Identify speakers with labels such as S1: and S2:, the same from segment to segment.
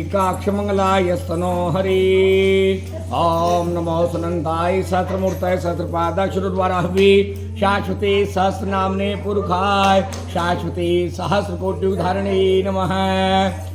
S1: काक्षमंगलाय स्तनो हरि। ओम नमो सुनंदाय सहस्रमूर्तये सहस्रपादाक्षरद्वाराहवे शाश्वते सहस्रनामने पुरुषाय शाश्वते सहस्रकोटि धारणे नमः।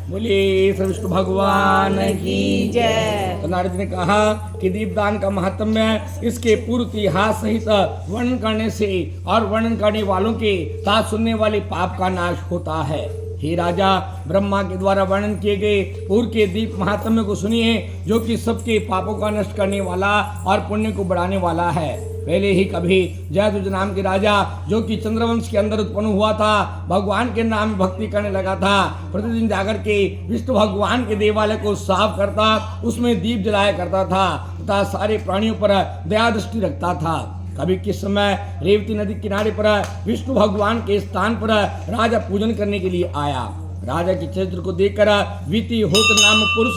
S1: बोले श्री विष्णु भगवान की जय। तो नारद ने कहा कि दीपदान का महात्म्य इसके पूर्व इतिहास सहित वर्णन करने से और वर्णन करने वालों के साथ सुनने वाले पाप का नाश होता है। हे राजा, ब्रह्मा के द्वारा वर्णन किए गए पूर्व के दीप महात्म्य को सुनिए, जो कि सबके पापों का नष्ट करने वाला और पुण्य को बढ़ाने वाला है। पहले ही कभी जयद्रथ नाम के राजा, जो कि चंद्रवंश के अंदर उत्पन्न हुआ था, भगवान के नाम में भक्ति करने लगा था। प्रतिदिन जाकर के विष्णु भगवान के देवालय को साफ करता, उसमें दीप जलाया करता था तथा सारे प्राणियों पर दया दृष्टि रखता था। कभी किस समय रेवती नदी किनारे पर विष्णु भगवान के स्थान पर राजा पूजन करने के लिए आया। राजा के चरित्र को देखकर वितिहोत्र नाम पुरुष,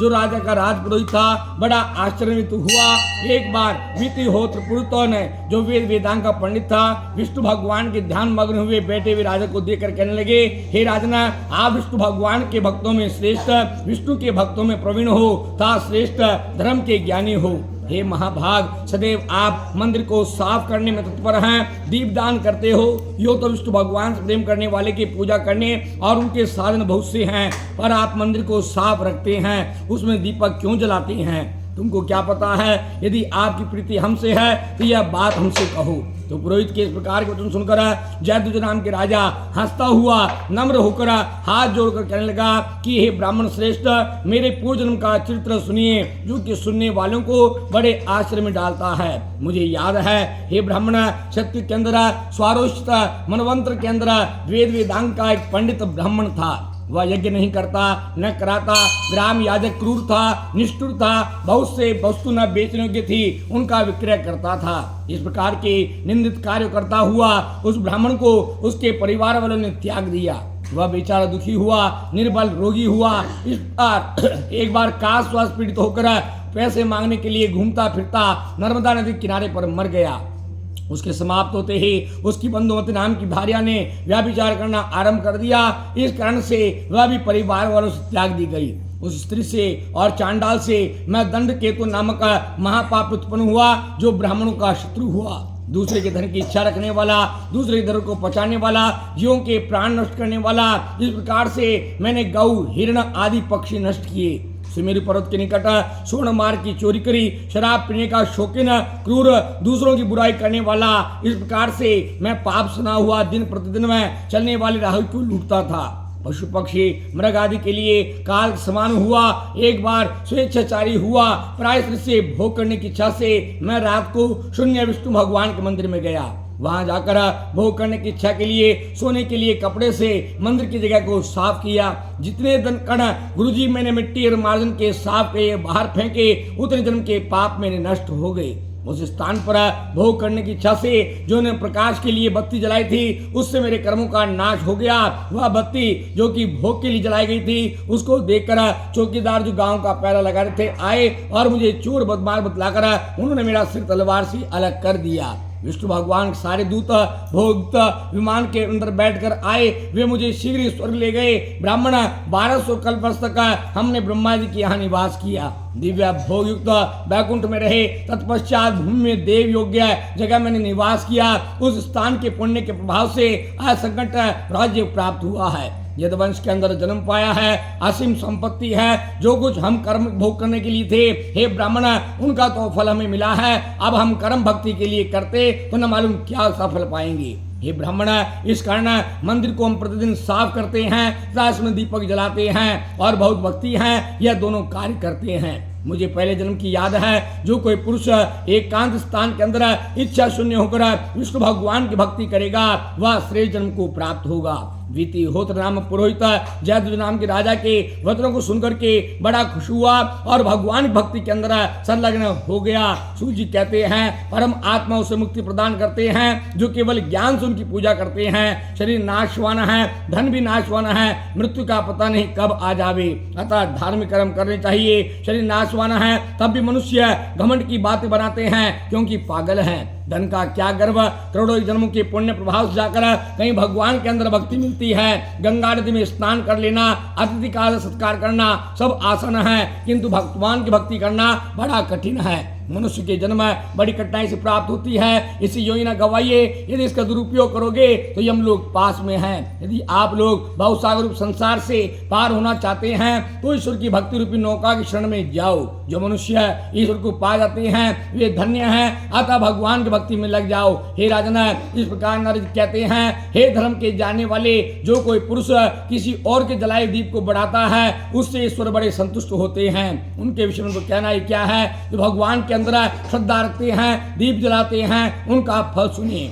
S1: जो राजा का राजपुरोहित था, बड़ा आश्चर्यचकित हुआ। एक बार वितिहोत्र पुरुष ने, जो वेदांग का पंडित था, विष्णु भगवान के ध्यान मग्न हुए बैठे हुए राजा को देखकर कहने लगे, हे राजन, आप विष्णु भगवान के भक्तों में श्रेष्ठ, विष्णु के भक्तों में प्रवीण हो तथा श्रेष्ठ धर्म के ज्ञानी हो। हे महाभाग, सदैव आप मंदिर को साफ करने में तत्पर हैं, दीपदान करते हो। यो तो विष्णु भगवान से प्रेम करने वाले की पूजा करने और उनके साधन बहुत से हैं, पर आप मंदिर को साफ रखते हैं, उसमें दीपक क्यों जलाते हैं? तुमको क्या पता है? यदि आपकी प्रीति हमसे है तो यह बात हमसे कहो। तो पुरोहित के इस प्रकार के वचन सुनकर जयद्रथ नाम के राजा हंसता हुआ नम्र होकर हाथ जोड़कर कहने लगा कि हे ब्राह्मण श्रेष्ठ, मेरे पूर्व जन्म का चरित्र सुनिए, जो कि सुनने वालों को बड़े आश्चर्य में डालता है। मुझे याद है, हे ब्राह्मण, सत्य के अंदर स्वारोचित मनवंत्र के अंदर वेदांग का एक पंडित ब्राह्मण था। वह यज्ञ नहीं करता, न कराता, ग्राम याजक क्रूर था, निष्ठुर था, बहुत से वस्तु न बेचने योग्य थी, उनका विक्रय करता था। इस प्रकार के निंदित कार्य करता हुआ उस ब्राह्मण को उसके परिवार वालों ने त्याग दिया। वह बेचारा दुखी हुआ, निर्बल रोगी हुआ। इस बार एक बार काश श्वास पीड़ित होकर पैसे मांगने के लिए घूमता फिरता नर्मदा नदी किनारे पर मर गया। उसके समाप्त होते ही उसकी बंधुमती नाम की भार्या ने व्यभिचार करना आरंभ कर दिया। इस कारण से वह भी परिवार वालों से त्याग दी गई। उस स्त्री से और चांडाल से मैं दंड केतु नामक महापाप उत्पन्न हुआ, जो ब्राह्मणों का शत्रु हुआ। दूसरे के धन की इच्छा रखने वाला, दूसरे के धन को पचाने वाला, जीवों के प्राण नष्ट करने वाला। इस प्रकार से मैंने गौ, हिरण आदि पक्षी नष्ट किए। सुमेरु पर्वत के निकट स्वर्ण मार्ग की चोरी करी, शराब पीने का शौकीन, क्रूर, दूसरों की बुराई करने वाला। इस प्रकार से मैं पाप सुना हुआ दिन प्रतिदिन में चलने वाले राह को लूटता था। पशु पक्षी मृग आदि के लिए काल समान हुआ। एक बार स्वेच्छाचारी हुआ, पराय स्त्री से भोग करने की इच्छा से मैं रात को शून्य विष्णु भगवान के मंदिर में गया। वहां जाकर भोग करने की इच्छा के लिए सोने के लिए कपड़े से मंदिर की जगह को साफ किया। जितने दिन कण गुरुजी मैंने मिट्टी और मार्जन के साफ किए बाहर फेंके, उतने जन्म के पाप मेरे नष्ट हो गए। उस स्थान पर भोग करने की इच्छा से जो ने प्रकाश के लिए बत्ती जलाई थी, उससे मेरे कर्मों का नाश हो गया। वह बत्ती जो कि भोग के लिए जलाई गई थी, उसको देखकर चौकीदार जो गांव का पहरा लगा रहे थे आए और मुझे चोर बदमाश बतलाकर उन्होंने मेरा सिर तलवार से अलग कर दिया। विष्णु भगवान सारे दूत भोग विमान के अंदर बैठकर आए। वे मुझे शीघ्र स्वर्ग ले गए। ब्राह्मण 1200 कल्प वर्ष तक हमने ब्रह्मा जी के यहाँ निवास किया, दिव्य भोग युक्त बैकुंठ में रहे। तत्पश्चात भूमि में देव योग्य जगह मैंने निवास किया। उस स्थान के पुण्य के प्रभाव से आज संकट राज्य प्राप्त हुआ है। यदुवंश के अंदर जन्म पाया है, असीम संपत्ति है। जो कुछ हम कर्म भोग करने के लिए थे, हे ब्राह्मण, उनका तो फल हमें मिला है। अब हम कर्म भक्ति के लिए करते तो न मालूम क्या सफल पाएंगे। हे ब्राह्मण, इस कारण मंदिर को हम प्रतिदिन साफ करते हैं तथा इसमें दीपक जलाते हैं और बहुत भक्ति हैं, यह दोनों कार्य करते हैं। मुझे पहले जन्म की याद है, जो कोई पुरुष एकांत स्थान के अंदर इच्छा शून्य होकर विष्णु भगवान की भक्ति करेगा, वह श्रेष्ठ जन्म को प्राप्त होगा। वितिहोत्र नाम पुरोहित जयद्रथ नाम के राजा के वचनों को सुनकर के बड़ा खुश हुआ और भगवान की भक्ति के अंदर संलग्न हो गया। सूर्य जी कहते हैं, परम आत्मा उसे मुक्ति प्रदान करते हैं जो केवल ज्ञान से उनकी पूजा करते हैं। शरीर नाशवान है, धन भी नाशवान है, मृत्यु का पता नहीं कब आ जावे। अतः धार्मिक कर्म करने चाहिए। शरीर नाश प्रकाशवान है, तब भी मनुष्य घमंड की बातें बनाते हैं क्योंकि पागल हैं। धन का क्या गर्व, करोड़ों जन्मों के पुण्य प्रभाव से जाकर कहीं भगवान के अंदर भक्ति मिलती है। गंगा नदी में स्नान कर लेना, अतिथि का सत्कार करना सब आसान है, किंतु भगवान की भक्ति करना बड़ा कठिन है। मनुष्य के जन्म बड़ी कठिनाई से प्राप्त होती है, इसी योजना गवाइए। यदि इसका दुरुपयोग करोगे तो यम लोग पास में हैं। यदि आप लोग भवसागर रूप संसार से पार होना चाहते हैं तो ईश्वर की भक्ति रूपी नौका की शरण में जाओ। जो मनुष्य ईश्वर को पा जाते हैं वे धन्य हैं, अतः भगवान की भक्ति में लग जाओ। हे राजन, इस प्रकार नारद कहते हैं, हे धर्म के जानने वाले, जो कोई पुरुष किसी और के जलाए दीप को बढ़ाता है उससे ईश्वर बड़े संतुष्ट होते हैं। उनके विषय में तो कहना ही क्या है, जो भगवान के अंदर श्रद्धा रखते हैं, दीप जलाते हैं, उनका फल सुनिए।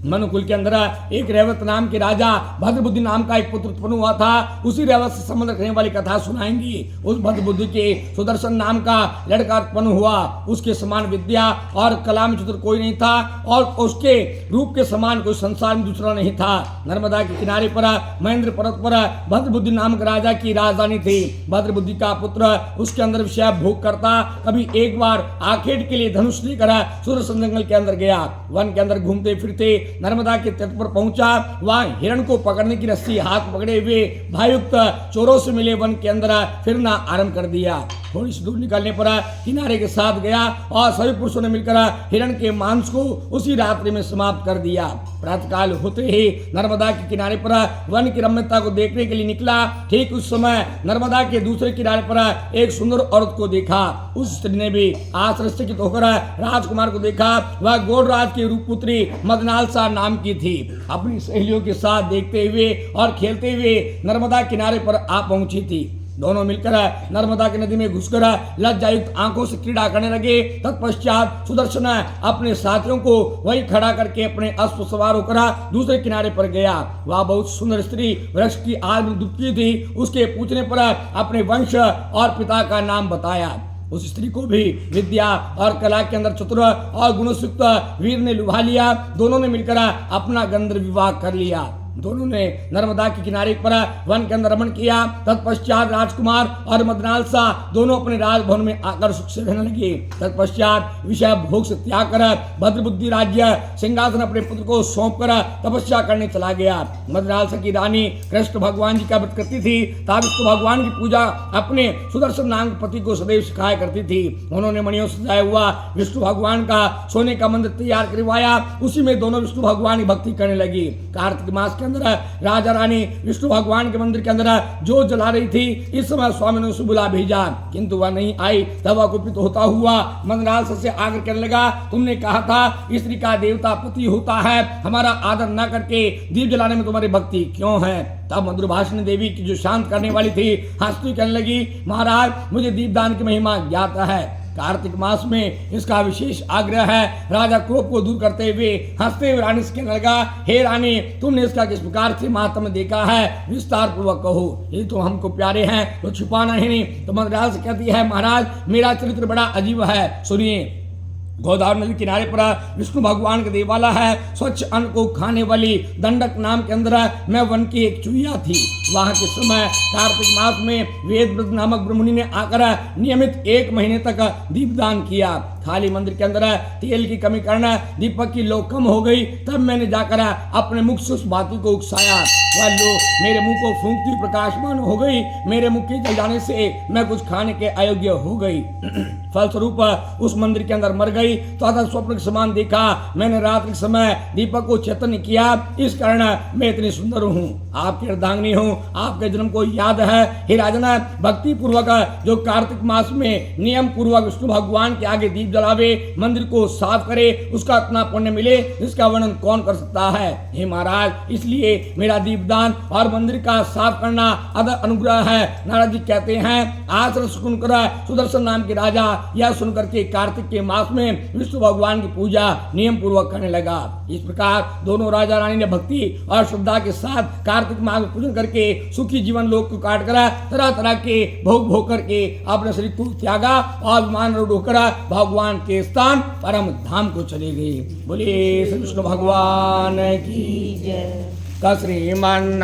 S1: मनुकुल के अंदर एक रेवत नाम के राजा भद्रबुद्धि नाम का एक पुत्र उत्पन्न हुआ था। उसी रेवत से संबंध रखने वाली कथा सुनाएंगी। उस भद्रबुद्धि के सुदर्शन नाम का लड़का उत्पन्न हुआ। उसके समान विद्या और कला में चतुर कोई नहीं था और उसके रूप के समान कोई संसार में दूसरा नहीं था। नर्मदा के किनारे पर महेंद्र पर्वत पर भद्रबुद्धि नामक राजा की राजधानी थी। भद्रबुद्धि का पुत्र उसके अंदर विषय भोग करता कभी एक बार आखेट के लिए धनुष लेकर सुदर्शन जंगल के अंदर गया। वन के अंदर घूमते फिरते नर्मदा के तट पर पहुंचा। वहां हिरण को पकड़ने की रस्सी हाथ पकड़े हुए भायुक्त चोरों से मिले वन के अंदर फिरना आरंभ कर दिया। थोड़ी सी दूर निकलने पर किनारे के साथ गया और सभी पुरुषों ने मिलकर हिरण के मांस को उसी रात्रि में समाप्त कर दिया। प्रातःकाल होते ही नर्मदा के किनारे पर वन की रम्यता को देखने के लिए निकला। ठीक उस समय नर्मदा के दूसरे किनारे पर एक सुंदर औरत को देखा। उस स्त्री ने भी आश्चर्यचकित होकर राजकुमार को देखा। वह गौड़राज की रूपपुत्री मदनालसा नाम की थी। अपनी सहेलियों के साथ देखते हुए और खेलते हुए नर्मदा किनारे पर आ पहुंची थी। दोनों मिलकर नर्मदा की नदी में घुसकर लज्जायुक्त आंखों से क्रीड़ा करने लगे। तत्पश्चात सुदर्शन अपने साथियों को वही खड़ा करके अपने अश्व सवार होकर दूसरे किनारे पर गया। वह बहुत सुंदर स्त्री वृक्ष की आग में डूबती थी। उसके पूछने पर अपने वंश और पिता का नाम बताया। उस स्त्री को भी विद्या और कला के अंदर चतुर और गुणयुक्त वीर ने लुभा लिया। दोनों ने मिलकर अपना गंधर्व विवाह कर लिया। दोनों ने नर्मदा के किनारे पर वन के अंदर रमण किया। तत्पश्चात राजकुमार और मदनालसा दोनों अपने राजभवन में आकर सुख से रहने लगे। तत्पश्चात विषय भोग से त्याग कर भद्रबुद्धि राज्य सिंहासन अपने पुत्र को सौंप कर तपस्या करने चला गया। मदनालसा की रानी कृष्ण भगवान जी का व्रत करती थी तथा विष्णु भगवान की पूजा अपने सुदर्शन नाम के पति को सदैव सिखाया करती थी। उन्होंने मणियों से सजाया हुआ विष्णु भगवान का सोने का मंदिर तैयार करवाया। उसी में दोनों विष्णु भगवान की भक्ति करने लगी। कार्तिक मास अंदर राजा रानी विष्णु भगवान के मंदिर के अंदर जो जला रही थी। इस समय स्वामी ने उसे बुला भेजा, किंतु वह नहीं आई। तब वह कुपित होता हुआ मदनालसा से आग्रह करने लगा, तुमने कहा था स्त्री का देवता पति होता है, हमारा आदर न करके दीप जलाने में तुम्हारी भक्ति क्यों है। तब मधुरभाषिणी देवी की जो शांत करने वाली थी हंसती कहने लगी, महाराज मुझे दीपदान की महिमा ज्ञात है। कार्तिक मास में इसका विशेष आग्रह है। राजा क्रोध को दूर करते हुए हंसते हुए रानी से कहने लगा, हे रानी तुमने इसका किस प्रकार से महात्म्य देखा है, विस्तार पूर्वक कहो। ये तो हमको प्यारे हैं तो छुपाना ही नहीं। तो मदनालसा से कहती है, महाराज मेरा चरित्र बड़ा अजीब है, सुनिए। गोदावरी नदी किनारे पर विष्णु भगवान का देवालय है। स्वच्छ अन्न को खाने वाली दंडक नाम के अंदर मैं वन की एक चुहिया थी। वहां के समय कार्तिक मास में वेदव्रत नामक ब्रह्मणि ने आकर नियमित 1 महीने तक दीपदान किया। खाली मंदिर के अंदर तेल की कमी करना, दीपक की लो कम हो गई। तब मैंने जाकर अपने मुख से उस बाती को उकसाया। वह लो मेरे मुंह को फूंकती हुई प्रकाशमान हो गई। मेरे मुख के जल जाने से मैं कुछ खाने के अयोग्य हो गई। फलस्वरूप उस मंदिर के अंदर मर गई। तो अतः स्वप्न के समान देखा। मैंने रात्रि के समय दीपक को चैतन्य किया, इस कारण मैं इतनी सुंदर हूँ, आपकी अर्धांगिनी हूँ। आपके जन्म को याद है। हे राजन, भक्ति पूर्वक जो कार्तिक मास में नियम पूर्वक विष्णु भगवान के आगे दीप जलावे, मंदिर को साफ करे, उसका इतना पुण्य मिले जिसका वर्णन कौन कर सकता है। हे महाराज, इसलिए मेरा दीपदान और मंदिर का साफ करना अदर अनुग्रह है। नारद जी कहते हैं, आश्रय सुनकर सुदर्शन नाम के राजा यह सुनकर के कार्तिक के मास में विष्णु भगवान की पूजा नियम पूर्वक करने लगा। इस प्रकार दोनों राजा रानी ने भक्ति और श्रद्धा के साथ कार्तिक मास में पूजन करके सुखी जीवन लोक को काट कर तरह तरह के भोग करके अपने शरीर को त्यागा और विमान रूढ़ होकर भगवान के स्थान परम धाम को चले गए। बोले श्री विष्णु भगवान की जय। श्रीमन